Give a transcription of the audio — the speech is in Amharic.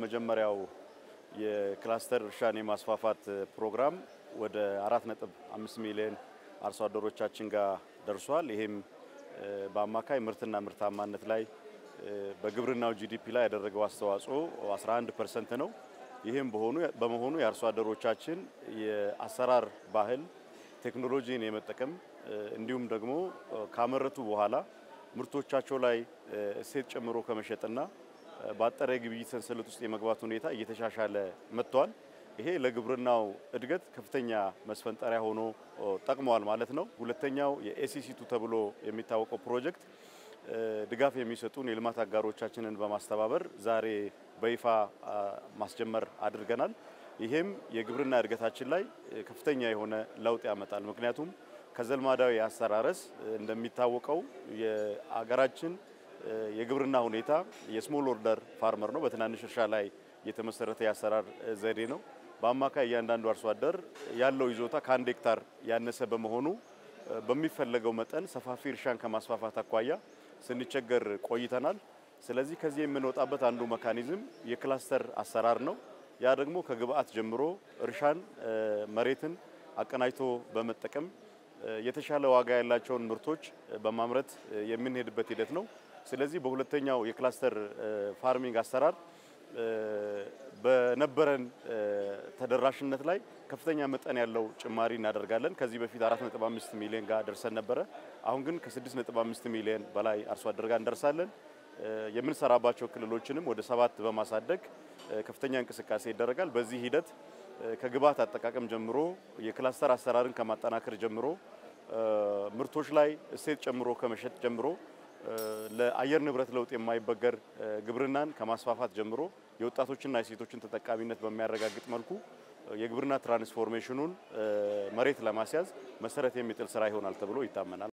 በመጀመሪያው የክላስተር እርሻን የማስፋፋት ፕሮግራም ወደ 4.5 ሚሊዮን አርሶ አደሮቻችን ጋር ደርሷል። ይሄም በአማካይ ምርትና ምርታማነት ላይ በግብርናው ጂዲፒ ላይ ያደረገው አስተዋጽኦ 11% ነው። ይሄም በመሆኑ የአርሶ አደሮቻችን የአሰራር ባህል ቴክኖሎጂን የመጠቀም እንዲሁም ደግሞ ካመረቱ በኋላ ምርቶቻቸው ላይ እሴት ጨምሮ ከመሸጥና በአጠረ ግብይት ሰንሰለት ውስጥ የመግባት ሁኔታ እየተሻሻለ መጥቷል። ይሄ ለግብርናው እድገት ከፍተኛ መስፈንጠሪያ ሆኖ ጠቅሟል ማለት ነው። ሁለተኛው የኤሲሲ2 ተብሎ የሚታወቀው ፕሮጀክት ድጋፍ የሚሰጡን የልማት አጋሮቻችንን በማስተባበር ዛሬ በይፋ ማስጀመር አድርገናል። ይሄም የግብርና እድገታችን ላይ ከፍተኛ የሆነ ለውጥ ያመጣል። ምክንያቱም ከዘልማዳዊ አሰራረስ እንደሚታወቀው የአገራችን የግብርና ሁኔታ የስሞል ኦርደር ፋርመር ነው። በትናንሽ እርሻ ላይ የተመሰረተ የአሰራር ዘዴ ነው። በአማካይ እያንዳንዱ አርሶ አደር ያለው ይዞታ ከ1 ሄክታር ያነሰ በመሆኑ በሚፈለገው መጠን ሰፋፊ እርሻን ከማስፋፋት አኳያ ስንቸገር ቆይተናል። ስለዚህ ከዚህ የምንወጣበት አንዱ ሜካኒዝም የክላስተር አሰራር ነው። ያ ደግሞ ከግብአት ጀምሮ እርሻን መሬትን አቀናጅቶ በመጠቀም የተሻለ ዋጋ ያላቸውን ምርቶች በማምረት የምንሄድበት ሂደት ነው። ስለዚህ በሁለተኛው የክላስተር ፋርሚንግ አሰራር በነበረን ተደራሽነት ላይ ከፍተኛ መጠን ያለው ጭማሪ እናደርጋለን። ከዚህ በፊት 4.5 ሚሊዮን ጋር ደርሰን ነበረ። አሁን ግን ከ6.5 ሚሊዮን በላይ አርሶ አደር ጋር እንደርሳለን። የምንሰራባቸው ክልሎችንም ወደ 7 በማሳደግ ከፍተኛ እንቅስቃሴ ይደረጋል። በዚህ ሂደት ከግብአት አጠቃቀም ጀምሮ የክላስተር አሰራርን ከማጠናከር ጀምሮ ምርቶች ላይ እሴት ጨምሮ ከመሸጥ ጀምሮ ለአየር ንብረት ለውጥ የማይበገር ግብርናን ከማስፋፋት ጀምሮ የወጣቶችና የሴቶችን ተጠቃሚነት በሚያረጋግጥ መልኩ የግብርና ትራንስፎርሜሽኑን መሬት ለማስያዝ መሰረት የሚጥል ስራ ይሆናል ተብሎ ይታመናል።